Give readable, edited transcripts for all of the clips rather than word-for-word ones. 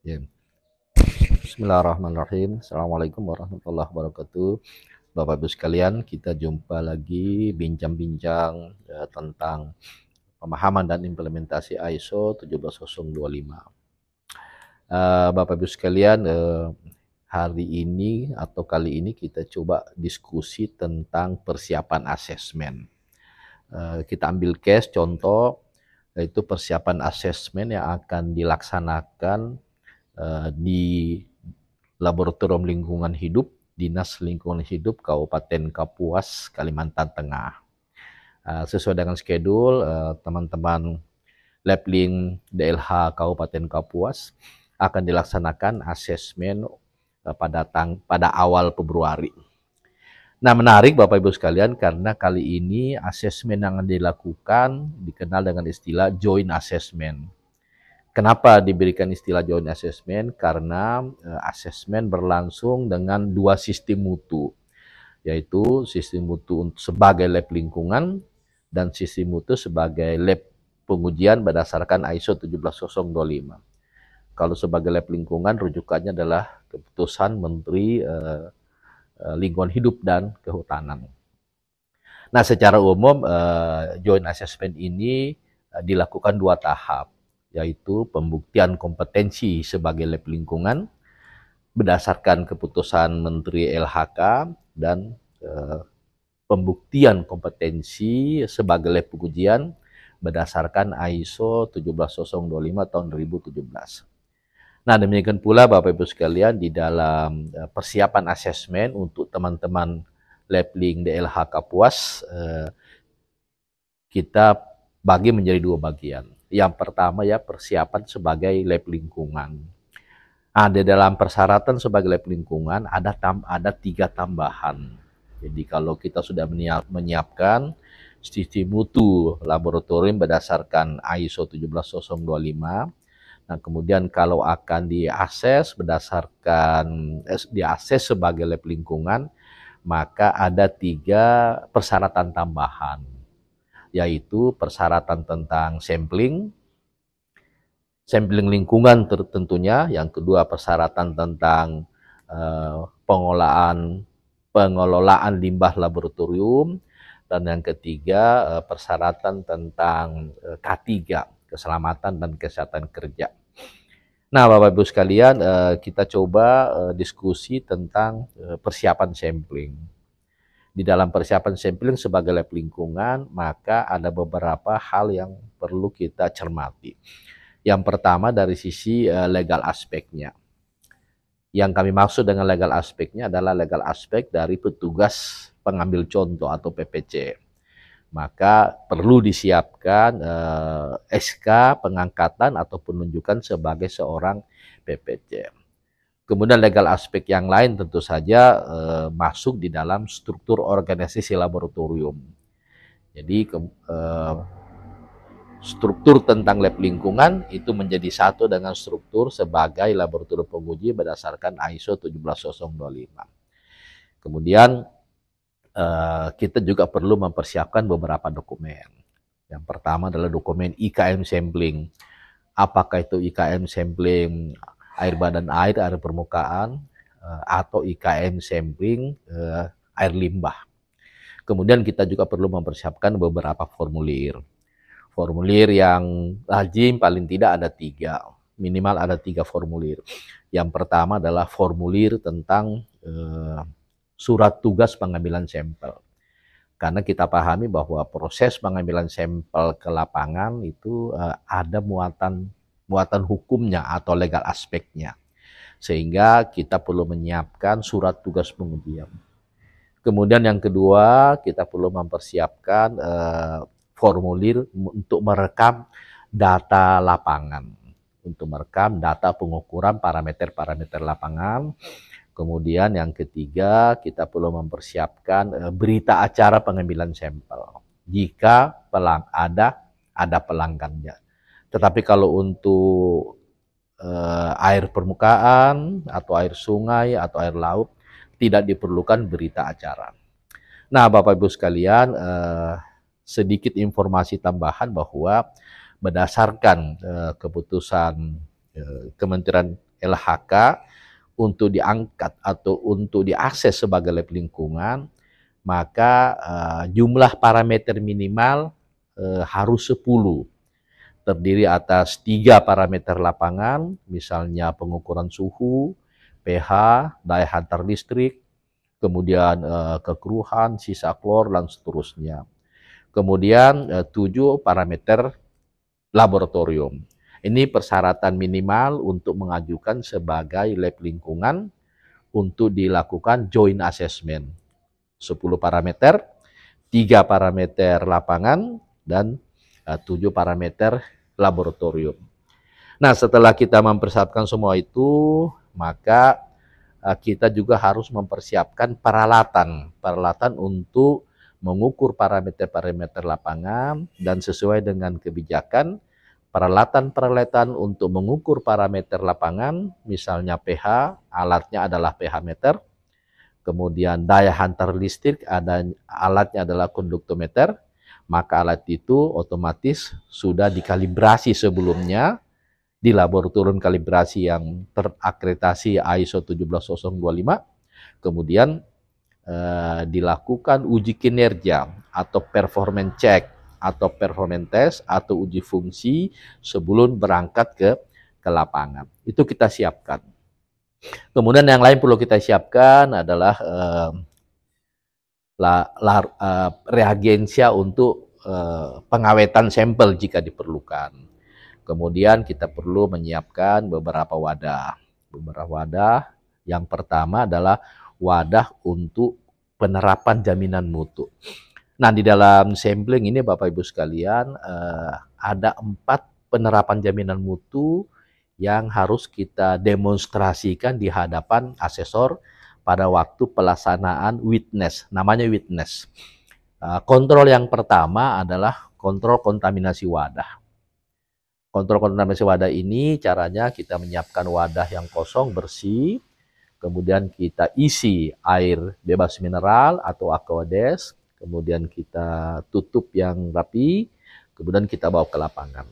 Ya. Bismillahirrahmanirrahim. Assalamualaikum warahmatullahi wabarakatuh. Bapak Ibu sekalian, kita jumpa lagi bincang-bincang tentang pemahaman dan implementasi ISO 17025. Bapak Ibu sekalian, hari ini atau kali ini kita coba diskusi tentang persiapan asesmen. Kita ambil case contoh, yaitu persiapan asesmen yang akan dilaksanakan di Laboratorium Lingkungan Hidup, Dinas Lingkungan Hidup Kabupaten Kapuas, Kalimantan Tengah. Sesuai dengan schedule, teman-teman Labling DLH Kabupaten Kapuas akan dilaksanakan asesmen pada awal Februari. Nah, menarik Bapak Ibu sekalian karena kali ini asesmen yang dilakukan dikenal dengan istilah joint assessment. Kenapa diberikan istilah joint assessment? Karena asesmen berlangsung dengan dua sistem mutu, yaitu sistem mutu sebagai lab lingkungan dan sistem mutu sebagai lab pengujian berdasarkan ISO 17025. Kalau sebagai lab lingkungan, rujukannya adalah keputusan Menteri Lingkungan Hidup dan Kehutanan. Nah, secara umum joint assessment ini dilakukan dua tahap, yaitu pembuktian kompetensi sebagai lab lingkungan berdasarkan keputusan Menteri LHK dan pembuktian kompetensi sebagai lab pengujian berdasarkan ISO 17025 tahun 2017. Nah, demikian pula Bapak Ibu sekalian di dalam persiapan asesmen untuk teman-teman Labling DLH Kapuas, kita bagi menjadi dua bagian. Yang pertama ya persiapan sebagai lab lingkungan. Nah, di dalam persyaratan sebagai lab lingkungan ada 3 tambahan. Jadi kalau kita sudah menyiapkan sistem mutu laboratorium berdasarkan ISO 17025, nah, kemudian kalau akan diakses sebagai lab lingkungan, maka ada 3 persyaratan tambahan, yaitu persyaratan tentang sampling lingkungan tentunya, yang kedua persyaratan tentang pengelolaan limbah laboratorium, dan yang ketiga persyaratan tentang K3, keselamatan dan kesehatan kerja. Nah, Bapak Ibu sekalian, kita coba diskusi tentang persiapan sampling. Di dalam persiapan sampling sebagai lab lingkungan, maka ada beberapa hal yang perlu kita cermati. Yang pertama dari sisi legal aspeknya. Yang kami maksud dengan legal aspeknya adalah legal aspek dari petugas pengambil contoh atau PPC. Maka perlu disiapkan SK pengangkatan atau penunjukan sebagai seorang PPC. Kemudian legal aspek yang lain tentu saja masuk di dalam struktur organisasi laboratorium. Jadi struktur tentang lab lingkungan itu menjadi satu dengan struktur sebagai laboratorium penguji berdasarkan ISO 17025. Kemudian kita juga perlu mempersiapkan beberapa dokumen. Yang pertama adalah dokumen IKM sampling. Apakah itu IKM sampling air badan air permukaan, atau IKM sampling air limbah. Kemudian kita juga perlu mempersiapkan beberapa formulir. Formulir yang lazim paling tidak ada 3, minimal ada 3 formulir. Yang pertama adalah formulir tentang surat tugas pengambilan sampel. Karena kita pahami bahwa proses pengambilan sampel ke lapangan itu ada muatan hukumnya atau legal aspeknya. Sehingga kita perlu menyiapkan surat tugas pengujian. Kemudian yang kedua, kita perlu mempersiapkan formulir untuk merekam data lapangan. Untuk merekam data pengukuran parameter-parameter lapangan. Kemudian yang ketiga, kita perlu mempersiapkan berita acara pengambilan sampel jika ada pelanggannya. Tetapi kalau untuk air permukaan atau air sungai atau air laut tidak diperlukan berita acara. Nah, Bapak Ibu sekalian, sedikit informasi tambahan bahwa berdasarkan keputusan Kementerian LHK untuk diangkat atau untuk diakses sebagai lab lingkungan, maka jumlah parameter minimal harus 10. Terdiri atas 3 parameter lapangan, misalnya pengukuran suhu, pH, daya hantar listrik, kemudian kekeruhan, sisa klor, dan seterusnya. Kemudian 7 parameter laboratorium. Ini persyaratan minimal untuk mengajukan sebagai lab lingkungan untuk dilakukan joint assessment. 10 parameter, 3 parameter lapangan, dan 7 parameter laboratorium. Nah, setelah kita mempersiapkan semua itu, maka kita juga harus mempersiapkan peralatan untuk mengukur parameter-parameter lapangan, dan sesuai dengan kebijakan, peralatan untuk mengukur parameter lapangan, misalnya pH, alatnya adalah pH meter, kemudian daya hantar listrik, alatnya adalah konduktometer, maka alat itu otomatis sudah dikalibrasi sebelumnya di laboratorium kalibrasi yang terakreditasi ISO 17025, kemudian dilakukan uji kinerja atau performance check atau performance test atau uji fungsi sebelum berangkat ke lapangan. Itu kita siapkan. Kemudian yang lain perlu kita siapkan adalah reagensia untuk pengawetan sampel jika diperlukan. Kemudian kita perlu menyiapkan beberapa wadah. Yang pertama adalah wadah untuk penerapan jaminan mutu. Nah, di dalam sampling ini Bapak Ibu sekalian, ada 4 penerapan jaminan mutu yang harus kita demonstrasikan di hadapan asesor pada waktu pelaksanaan witness, namanya witness. Kontrol yang pertama adalah kontrol kontaminasi wadah. Kontrol kontaminasi wadah ini caranya kita menyiapkan wadah yang kosong, bersih, kemudian kita isi air bebas mineral atau aqueous, kemudian kita tutup yang rapi, kemudian kita bawa ke lapangan.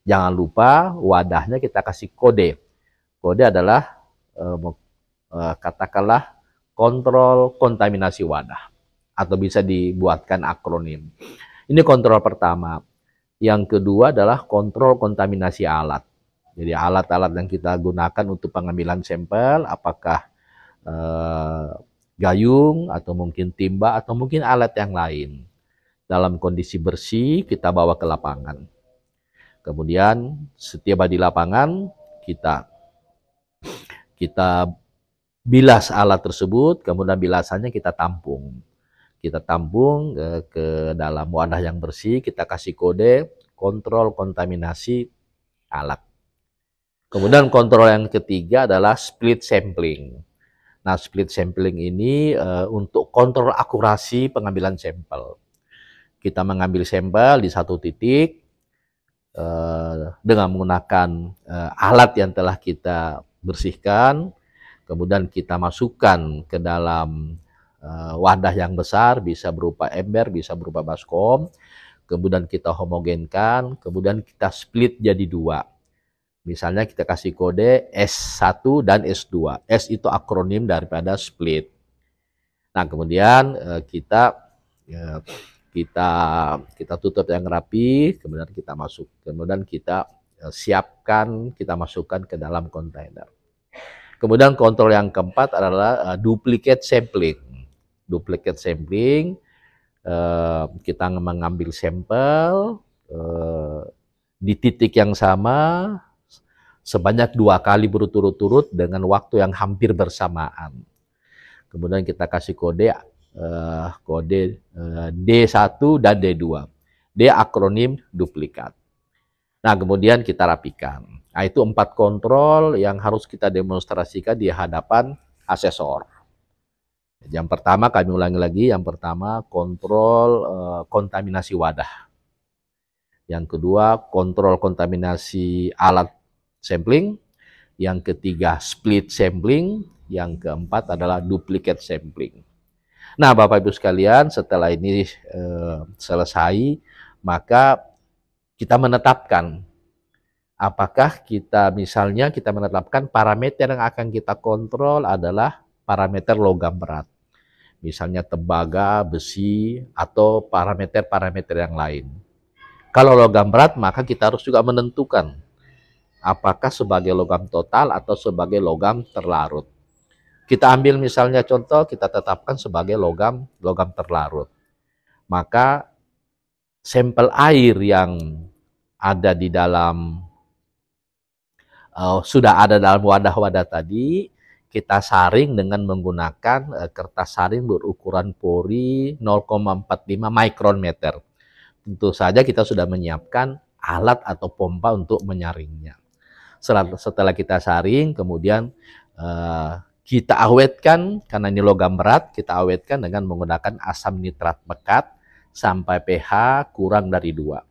Jangan lupa wadahnya kita kasih kode. Kode adalah katakanlah kontrol kontaminasi wadah, atau bisa dibuatkan akronim. Ini kontrol pertama. Yang kedua adalah kontrol kontaminasi alat. Jadi alat-alat yang kita gunakan untuk pengambilan sampel, apakah gayung, atau mungkin timba, atau mungkin alat yang lain. Dalam kondisi bersih, kita bawa ke lapangan. Kemudian setiap di lapangan, kita bilas alat tersebut, kemudian bilasannya kita tampung. Kita tampung ke dalam wadah yang bersih, kita kasih kode kontrol kontaminasi alat. Kemudian kontrol yang ketiga adalah split sampling. Nah, split sampling ini untuk kontrol akurasi pengambilan sampel. Kita mengambil sampel di satu titik dengan menggunakan alat yang telah kita bersihkan, kemudian kita masukkan ke dalam wadah yang besar, bisa berupa ember, bisa berupa baskom, kemudian kita homogenkan, kemudian kita split jadi 2. Misalnya kita kasih kode S1 dan S2. S itu akronim daripada split. Nah, kemudian kita tutup yang rapi, kemudian kita siapkan, kita masukkan ke dalam kontainer. Kemudian kontrol yang keempat adalah duplicate sampling. Duplicate sampling, kita mengambil sampel di titik yang sama sebanyak 2 kali berturut-turut dengan waktu yang hampir bersamaan. Kemudian kita kasih kode D1 dan D2. D akronim duplikat. Nah, kemudian kita rapikan. Nah, itu 4 kontrol yang harus kita demonstrasikan di hadapan asesor. Yang pertama, kami ulangi lagi, yang pertama kontrol kontaminasi wadah. Yang kedua, kontrol kontaminasi alat sampling. Yang ketiga, split sampling. Yang keempat adalah duplicate sampling. Nah, Bapak Ibu sekalian, setelah ini selesai, maka kita menetapkan Apakah kita misalnya kita menetapkan parameter yang akan kita kontrol adalah parameter logam berat. Misalnya tembaga, besi, atau parameter-parameter yang lain. Kalau logam berat, maka kita harus juga menentukan apakah sebagai logam total atau sebagai logam terlarut. Kita ambil misalnya contoh, kita tetapkan sebagai logam terlarut. Maka sampel air yang ada di dalam sudah ada dalam wadah-wadah tadi, kita saring dengan menggunakan kertas saring berukuran pori 0,45 mikrometer. Tentu saja kita sudah menyiapkan alat atau pompa untuk menyaringnya. Setelah kita saring, kemudian kita awetkan, karena ini logam berat, kita awetkan dengan menggunakan asam nitrat pekat sampai pH kurang dari 2.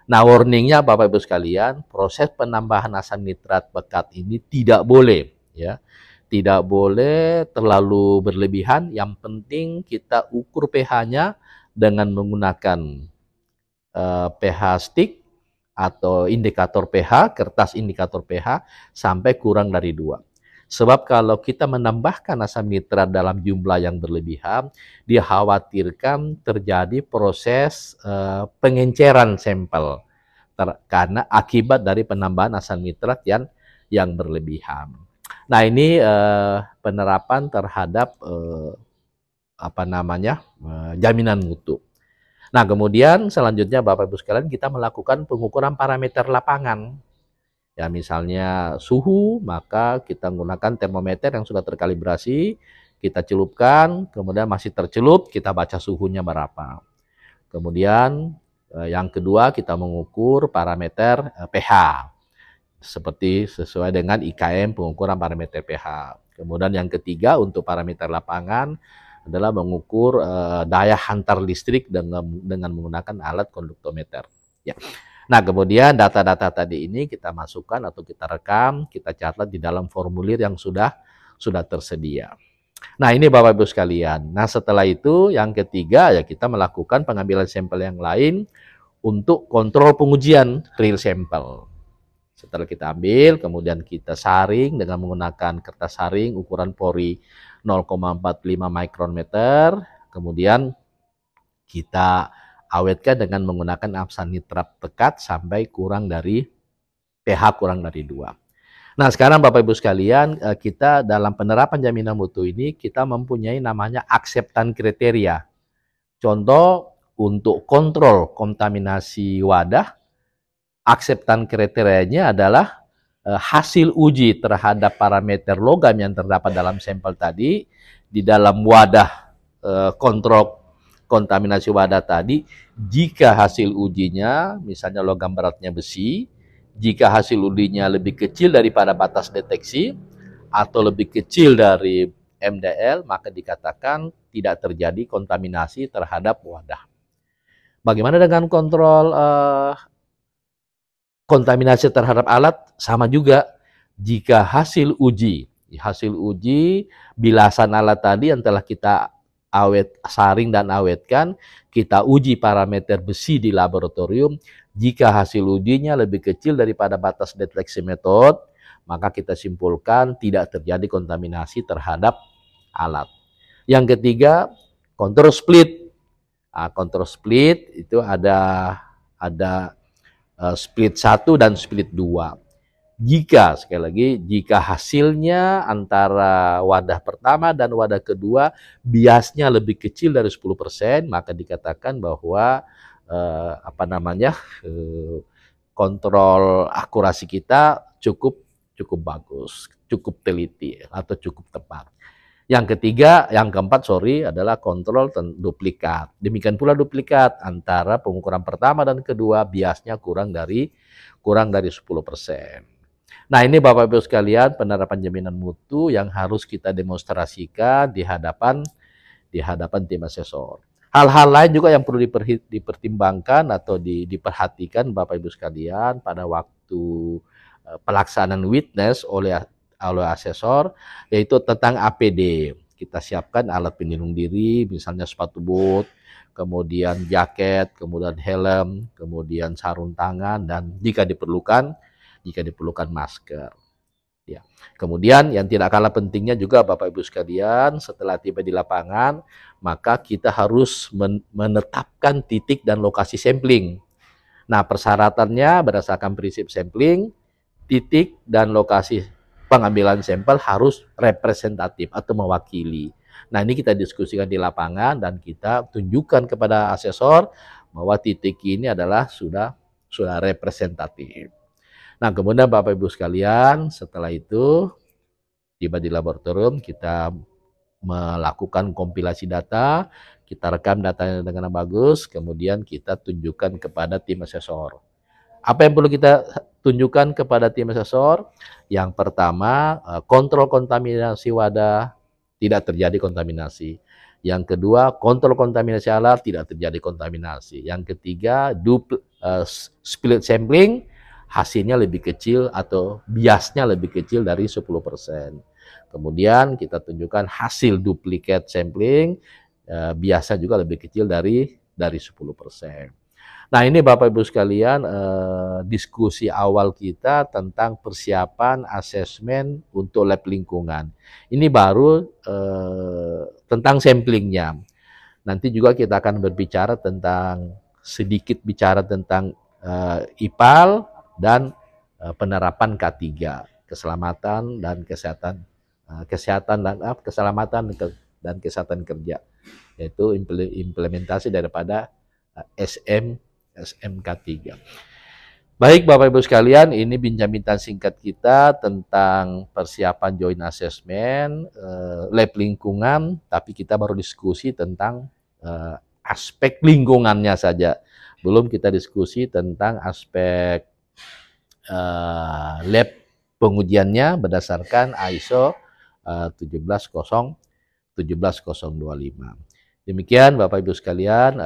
Nah, warningnya Bapak Ibu sekalian, proses penambahan asam nitrat pekat ini tidak boleh, ya, tidak boleh terlalu berlebihan. Yang penting kita ukur pH-nya dengan menggunakan pH stick atau indikator pH, kertas indikator pH sampai kurang dari 2. Sebab kalau kita menambahkan asam nitrat dalam jumlah yang berlebihan, dikhawatirkan terjadi proses pengenceran sampel karena akibat dari penambahan asam nitrat yang berlebihan. Nah, ini penerapan terhadap jaminan mutu. Nah, kemudian selanjutnya Bapak Ibu sekalian, kita melakukan pengukuran parameter lapangan. Ya, misalnya suhu, maka kita menggunakan termometer yang sudah terkalibrasi, kita celupkan, kemudian masih tercelup, kita baca suhunya berapa. Kemudian yang kedua, kita mengukur parameter pH, seperti sesuai dengan IKM pengukuran parameter pH. Kemudian yang ketiga, untuk parameter lapangan adalah mengukur daya hantar listrik dengan menggunakan alat konduktometer. Ya. Nah, kemudian data-data tadi ini kita masukkan atau kita rekam, kita catat di dalam formulir yang sudah tersedia. Nah, ini Bapak Ibu sekalian. Nah, setelah itu yang ketiga ya kita melakukan pengambilan sampel yang lain untuk kontrol pengujian real sampel. Setelah kita ambil, kemudian kita saring dengan menggunakan kertas saring ukuran pori 0,45 mikrometer. Kemudian kita awetkan dengan menggunakan asam nitrat pekat sampai kurang dari pH kurang dari 2. Nah, sekarang Bapak Ibu sekalian, kita dalam penerapan jaminan mutu ini kita mempunyai namanya akseptan kriteria. Contoh, untuk kontrol kontaminasi wadah, akseptan kriterianya adalah hasil uji terhadap parameter logam yang terdapat dalam sampel tadi di dalam wadah kontrol kontaminasi wadah tadi. Jika hasil ujinya misalnya logam beratnya besi, jika hasil ujinya lebih kecil daripada batas deteksi atau lebih kecil dari MDL, maka dikatakan tidak terjadi kontaminasi terhadap wadah. Bagaimana dengan kontrol kontaminasi terhadap alat? Sama juga. Jika hasil uji bilasan alat tadi yang telah kita saring dan awetkan, kita uji parameter besi di laboratorium. Jika hasil ujinya lebih kecil daripada batas deteksi metode, maka kita simpulkan tidak terjadi kontaminasi terhadap alat. Yang ketiga, kontrol split. Kontrol split itu ada split 1 dan split 2. Sekali lagi, jika hasilnya antara wadah pertama dan wadah kedua biasnya lebih kecil dari 10%, maka dikatakan bahwa kontrol akurasi kita cukup bagus, cukup teliti atau cukup tepat. Yang keempat adalah kontrol duplikat. Demikian pula duplikat antara pengukuran pertama dan kedua biasnya kurang dari 10%. Nah, ini Bapak Ibu sekalian penerapan jaminan mutu yang harus kita demonstrasikan di hadapan tim asesor. Hal-hal lain juga yang perlu dipertimbangkan atau diperhatikan Bapak Ibu sekalian pada waktu pelaksanaan witness oleh asesor, yaitu tentang APD. Kita siapkan alat pelindung diri, misalnya sepatu boot, kemudian jaket, kemudian helm, kemudian sarung tangan, dan jika diperlukan jika diperlukan masker. Ya. Kemudian yang tidak kalah pentingnya juga Bapak Ibu sekalian, setelah tiba di lapangan, maka kita harus menetapkan titik dan lokasi sampling. Nah, persyaratannya berdasarkan prinsip sampling, titik dan lokasi pengambilan sampel harus representatif atau mewakili. Nah, ini kita diskusikan di lapangan dan kita tunjukkan kepada asesor bahwa titik ini adalah sudah representatif. Nah, kemudian Bapak Ibu sekalian, setelah itu tiba di laboratorium, kita melakukan kompilasi data, kita rekam datanya dengan bagus, kemudian kita tunjukkan kepada tim asesor. Apa yang perlu kita tunjukkan kepada tim asesor? Yang pertama, kontrol kontaminasi wadah, tidak terjadi kontaminasi. Yang kedua, kontrol kontaminasi alat, tidak terjadi kontaminasi. Yang ketiga, split sampling, hasilnya lebih kecil atau biasnya lebih kecil dari 10%. Kemudian kita tunjukkan hasil duplikat sampling, biasa juga lebih kecil dari 10%. Nah, ini Bapak Ibu sekalian, diskusi awal kita tentang persiapan asesmen untuk lab lingkungan. Ini baru tentang samplingnya. Nanti juga kita akan berbicara sedikit bicara tentang IPAL dan penerapan K3, keselamatan dan kesehatan, keselamatan dan kesehatan kerja, yaitu implementasi daripada SMK3. Baik Bapak Ibu sekalian, ini bincang-bincang singkat kita tentang persiapan joint assessment lab lingkungan, tapi kita baru diskusi tentang aspek lingkungannya saja. Belum kita diskusi tentang aspek lab pengujiannya berdasarkan ISO 17025. Demikian Bapak Ibu sekalian,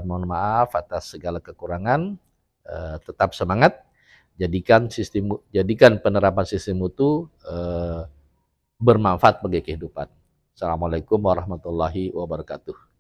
mohon maaf atas segala kekurangan. Tetap semangat, jadikan penerapan sistem mutu bermanfaat bagi kehidupan. Assalamualaikum warahmatullahi wabarakatuh.